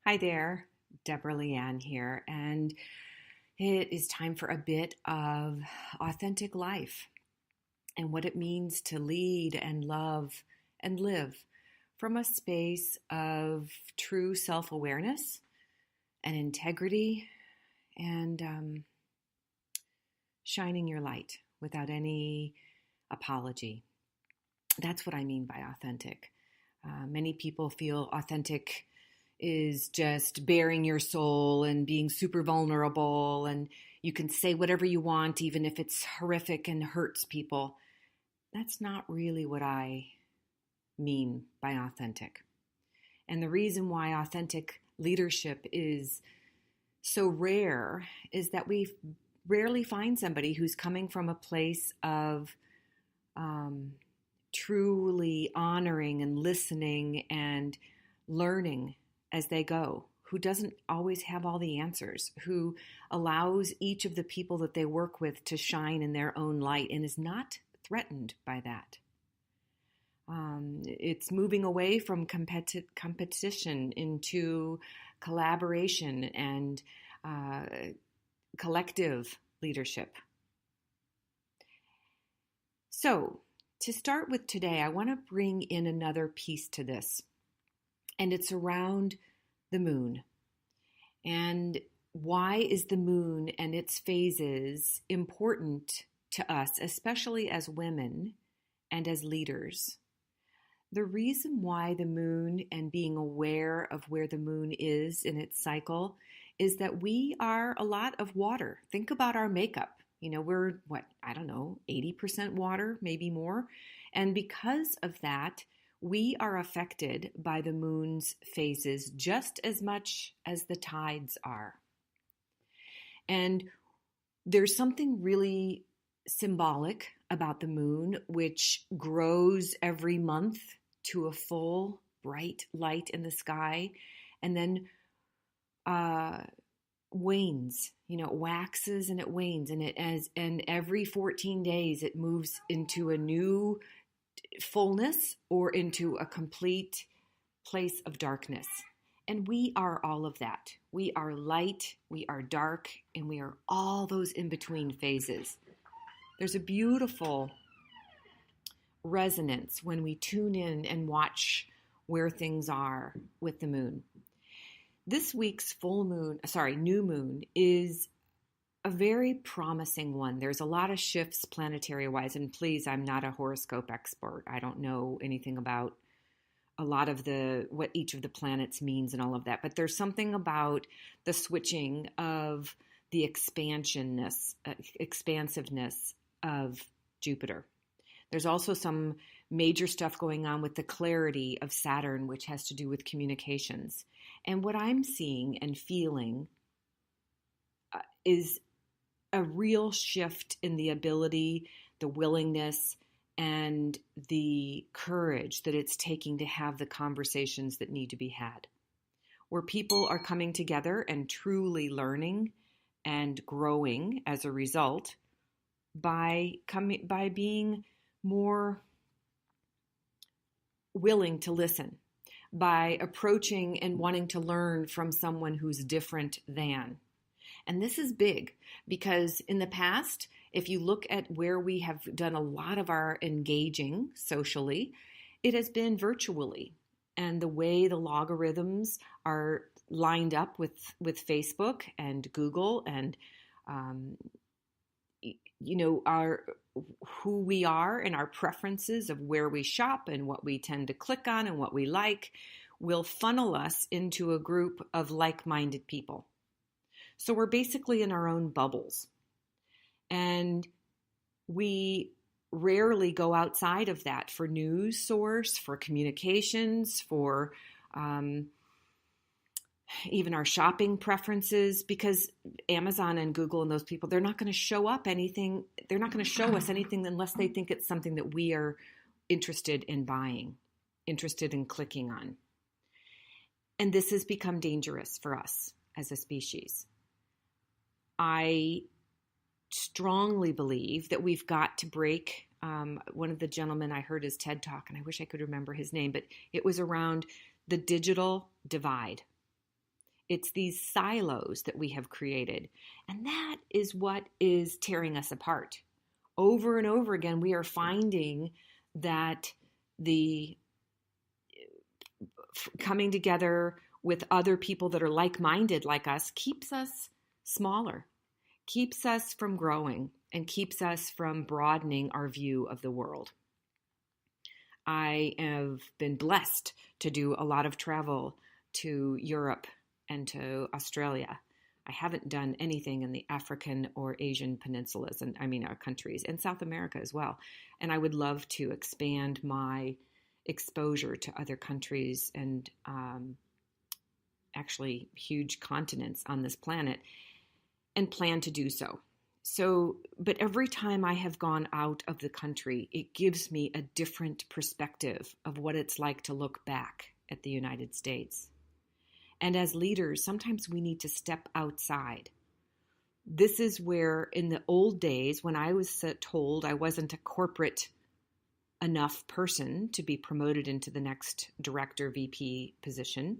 Hi there, Deborah Leanne here, and it is time for a bit of authentic life and what it means to lead and love and live from a space of true self awareness and integrity and shining your light without any apology. That's what I mean by authentic. Many people feel authentic is just bearing your soul and being super vulnerable, and you can say whatever you want, even if it's horrific and hurts people. That's not really what I mean by authentic. And the reason why authentic leadership is so rare is that we rarely find somebody who's coming from a place of truly honoring and listening and learning as they go, who doesn't always have all the answers, who allows each of the people that they work with to shine in their own light and is not threatened by that. It's moving away from competition into collaboration and collective leadership. So, to start with today, I want to bring in another piece to this. And it's around the moon. And why is the moon and its phases important to us, especially as women and as leaders? The reason why the moon and being aware of where the moon is in its cycle is that we are a lot of water. Think about our makeup. We're 80% water, maybe more. And because of that, we are affected by the moon's phases just as much as the tides are. And there's something really symbolic about the moon, which grows every month to a full, bright light in the sky, and then wanes. It waxes and it wanes, and every 14 days it moves into a new fullness or into a complete place of darkness. And we are all of that. We are light, we are dark, and we are all those in between phases. There's a beautiful resonance when we tune in and watch where things are with the moon. This week's new moon is a very promising one. There's a lot of shifts planetary-wise, and please, I'm not a horoscope expert. I don't know anything about a lot of what each of the planets means and all of that, but there's something about the switching of the expansiveness of Jupiter. There's also some major stuff going on with the clarity of Saturn, which has to do with communications. And what I'm seeing and feeling is a real shift in the ability, the willingness, and the courage that it's taking to have the conversations that need to be had, where people are coming together and truly learning and growing as a result by being more willing to listen, by approaching and wanting to learn from someone who's different than. And this is big because in the past, if you look at where we have done a lot of our engaging socially, it has been virtually. And the way the logarithms are lined up with Facebook and Google and, who we are and our preferences of where we shop and what we tend to click on and what we like will funnel us into a group of like-minded people. So we're basically in our own bubbles. And we rarely go outside of that for news source, for communications, for even our shopping preferences, because Amazon and Google and those people, they're not going to show us anything unless they think it's something that we are interested in buying, interested in clicking on. And this has become dangerous for us as a species. I strongly believe that we've got to break. One of the gentlemen I heard his TED Talk, and I wish I could remember his name, but it was around the digital divide. It's these silos that we have created. And that is what is tearing us apart. Over and over again, we are finding that the coming together with other people that are like-minded like us keeps us smaller, keeps us from growing, and keeps us from broadening our view of the world. I have been blessed to do a lot of travel to Europe and to Australia. I haven't done anything in the African or Asian peninsulas, and countries, and South America as well. And I would love to expand my exposure to other countries and actually huge continents on this planet, and plan to do so. But every time I have gone out of the country, it gives me a different perspective of what it's like to look back at the United States. And as leaders, sometimes we need to step outside. This is where in the old days, when I was told I wasn't a corporate enough person to be promoted into the next director VP position,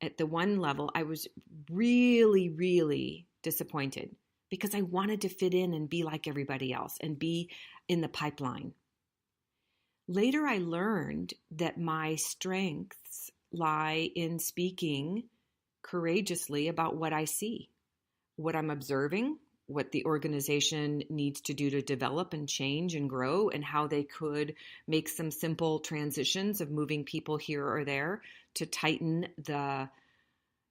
at the one level, I was really, really disappointed because I wanted to fit in and be like everybody else and be in the pipeline. Later, I learned that my strengths lie in speaking courageously about what I see, what I'm observing, what the organization needs to do to develop and change and grow, and how they could make some simple transitions of moving people here or there to tighten the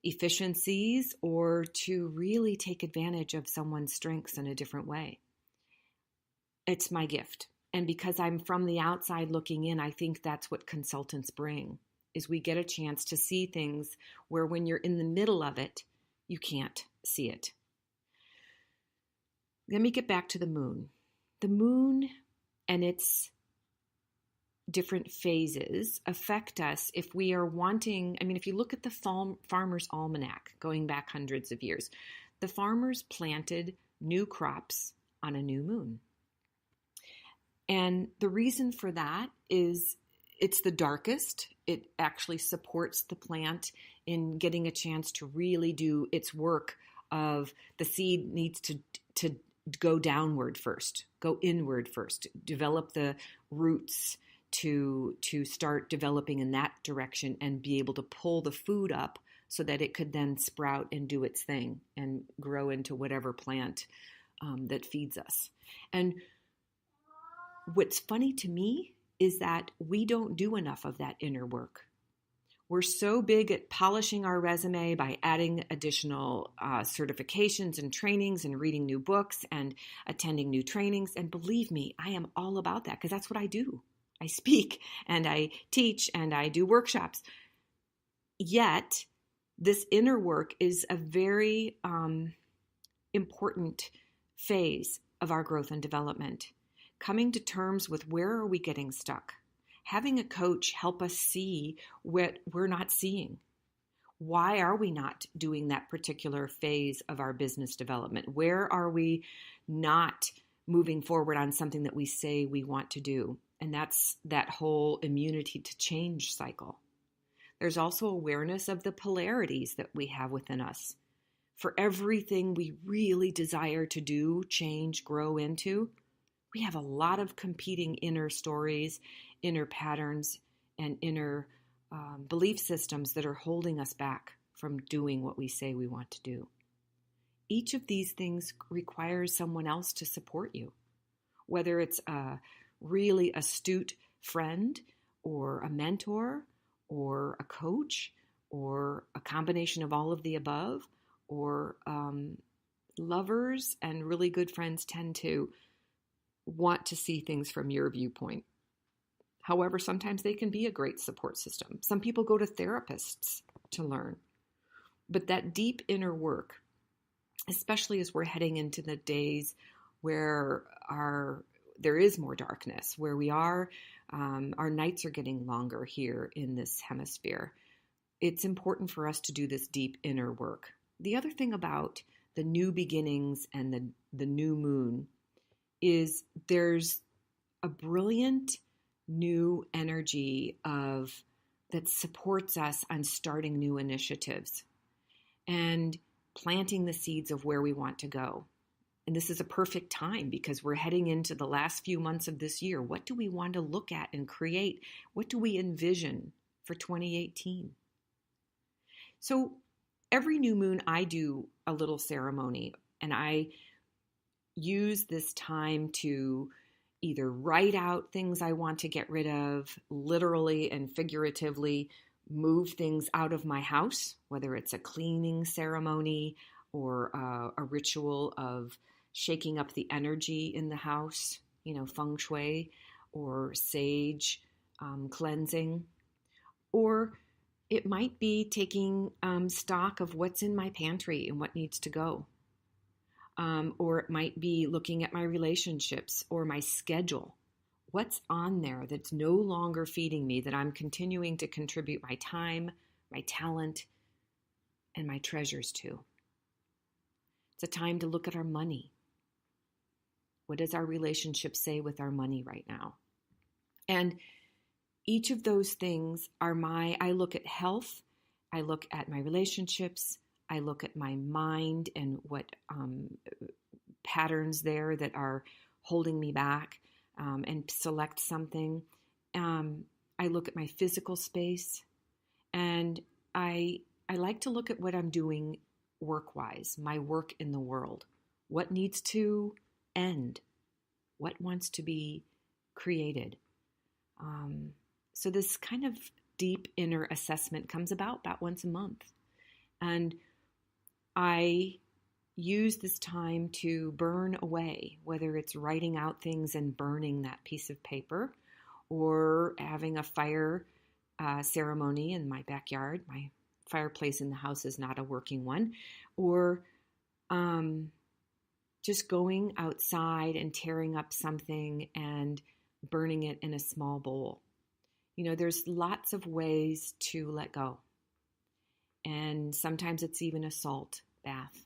efficiencies or to really take advantage of someone's strengths in a different way. It's my gift. And because I'm from the outside looking in, I think that's what consultants bring, is we get a chance to see things where when you're in the middle of it, you can't see it. Let me get back to the moon. The moon and its different phases affect us if we are wanting, if you look at the Farmer's Almanac going back hundreds of years, the farmers planted new crops on a new moon. And the reason for that is it's the darkest. It actually supports the plant in getting a chance to really do its work of the seed needs to go downward first, go inward first, develop the roots to start developing in that direction and be able to pull the food up so that it could then sprout and do its thing and grow into whatever plant that feeds us. And what's funny to me is that we don't do enough of that inner work. We're so big at polishing our resume by adding additional certifications and trainings and reading new books and attending new trainings. And believe me, I am all about that because that's what I do. I speak and I teach and I do workshops. Yet, this inner work is a very important phase of our growth and development. Coming to terms with where are we getting stuck? Having a coach help us see what we're not seeing. Why are we not doing that particular phase of our business development? Where are we not moving forward on something that we say we want to do? And that's that whole immunity to change cycle. There's also awareness of the polarities that we have within us. For everything we really desire to do, change, grow into, we have a lot of competing inner stories, inner patterns, and inner belief systems that are holding us back from doing what we say we want to do. Each of these things requires someone else to support you, whether it's a really astute friend or a mentor or a coach or a combination of all of the above, or lovers and really good friends tend to want to see things from your viewpoint. However, sometimes they can be a great support system. Some people go to therapists to learn. But that deep inner work, especially as we're heading into the days where there is more darkness, where we are, our nights are getting longer here in this hemisphere, it's important for us to do this deep inner work. The other thing about the new beginnings and the new moon is there's a brilliant new energy that supports us on starting new initiatives. and planting the seeds of where we want to go. And this is a perfect time because we're heading into the last few months of this year. What do we want to look at and create? What do we envision for 2018? So every new moon, I do a little ceremony, and I use this time to either write out things I want to get rid of, literally and figuratively move things out of my house, whether it's a cleaning ceremony or a ritual of shaking up the energy in the house, feng shui or sage cleansing. Or it might be taking stock of what's in my pantry and what needs to go. Or it might be looking at my relationships or my schedule. What's on there that's no longer feeding me, that I'm continuing to contribute my time, my talent, and my treasures to? It's a time to look at our money. What does our relationship say with our money right now? And each of those things are I look at health, I look at my relationships, I look at my mind and what patterns there that are holding me back, and select something. I look at my physical space, and I like to look at what I'm doing work-wise, my work in the world. What needs to end? What wants to be created? So this kind of deep inner assessment comes about once a month. And I use this time to burn away, whether it's writing out things and burning that piece of paper, or having a fire ceremony in my backyard. My fireplace in the house is not a working one. Or just going outside and tearing up something and burning it in a small bowl. There's lots of ways to let go. And sometimes it's even a salt bath.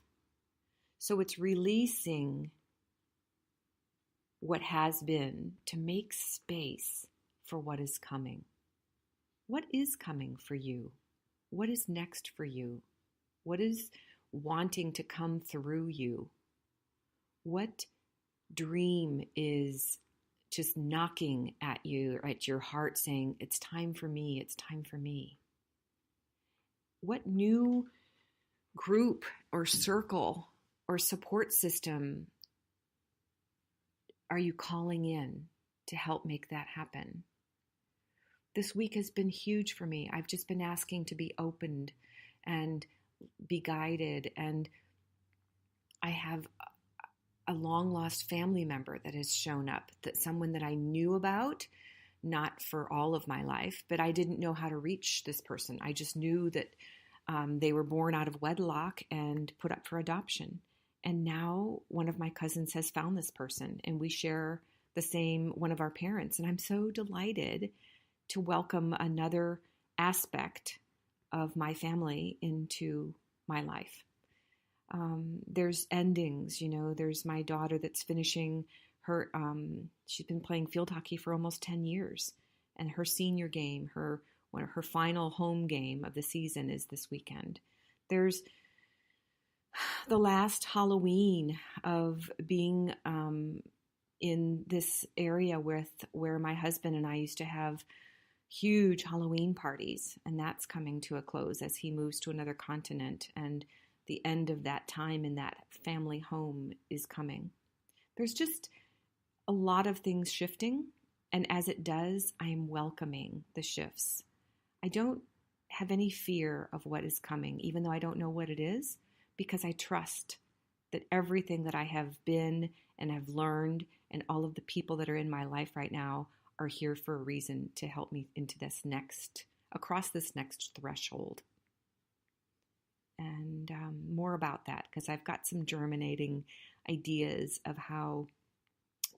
So it's releasing what has been to make space for what is coming. What is coming for you? What is next for you? What is wanting to come through you? What dream is just knocking at you, or at your heart, saying, it's time for me, it's time for me? What new group or circle or support system are you calling in to help make that happen? This week has been huge for me. I've just been asking to be opened and be guided. And I have a long lost family member that has shown up, that someone that I knew about, not for all of my life, but I didn't know how to reach this person. I just knew that they were born out of wedlock and put up for adoption. And now one of my cousins has found this person, and we share the same one of our parents. And I'm so delighted to welcome another aspect of my family into my life. There's endings, there's my daughter that's finishing her, she's been playing field hockey for almost 10 years, and her senior game, her final home game of the season is this weekend. There's the last Halloween of being in this area where my husband and I used to have huge Halloween parties, and that's coming to a close as he moves to another continent, and the end of that time in that family home is coming. There's just a lot of things shifting, and as it does, I am welcoming the shifts. I don't have any fear of what is coming, even though I don't know what it is, because I trust that everything that I have been and have learned and all of the people that are in my life right now are here for a reason to help me across this next threshold. And more about that, because I've got some germinating ideas of how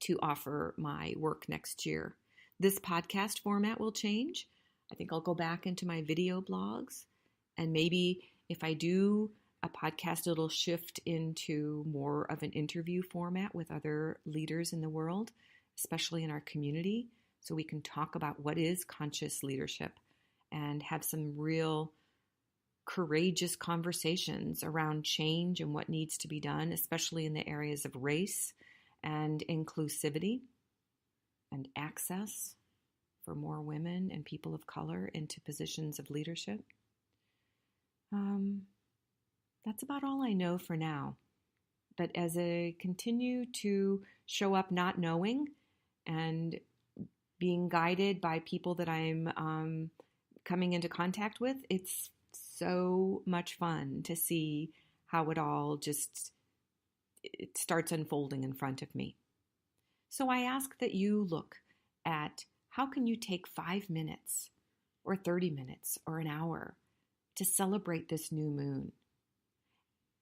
to offer my work next year. This podcast format will change. I think I'll go back into my video blogs, and maybe if I do a podcast, it'll shift into more of an interview format with other leaders in the world, especially in our community, so we can talk about what is conscious leadership and have some real courageous conversations around change and what needs to be done, especially in the areas of race and inclusivity and access for more women and people of color into positions of leadership. That's about all I know for now. But as I continue to show up not knowing and being guided by people that I'm coming into contact with, it's so much fun to see how it starts unfolding in front of me. So I ask that you look at how can you take 5 minutes or 30 minutes or an hour to celebrate this new moon.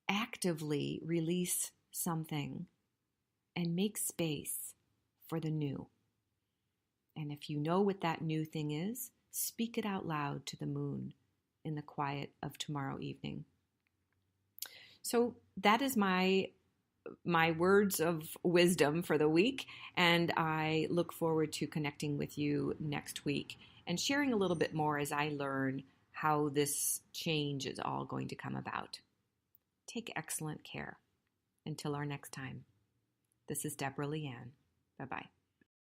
Actively release something and make space for the new. And if you know what that new thing is, speak it out loud to the moon in the quiet of tomorrow evening. So that is my words of wisdom for the week, and I look forward to connecting with you next week and sharing a little bit more as I learn how this change is all going to come about. Take excellent care. Until our next time. This is Deborah Leanne. Bye-bye.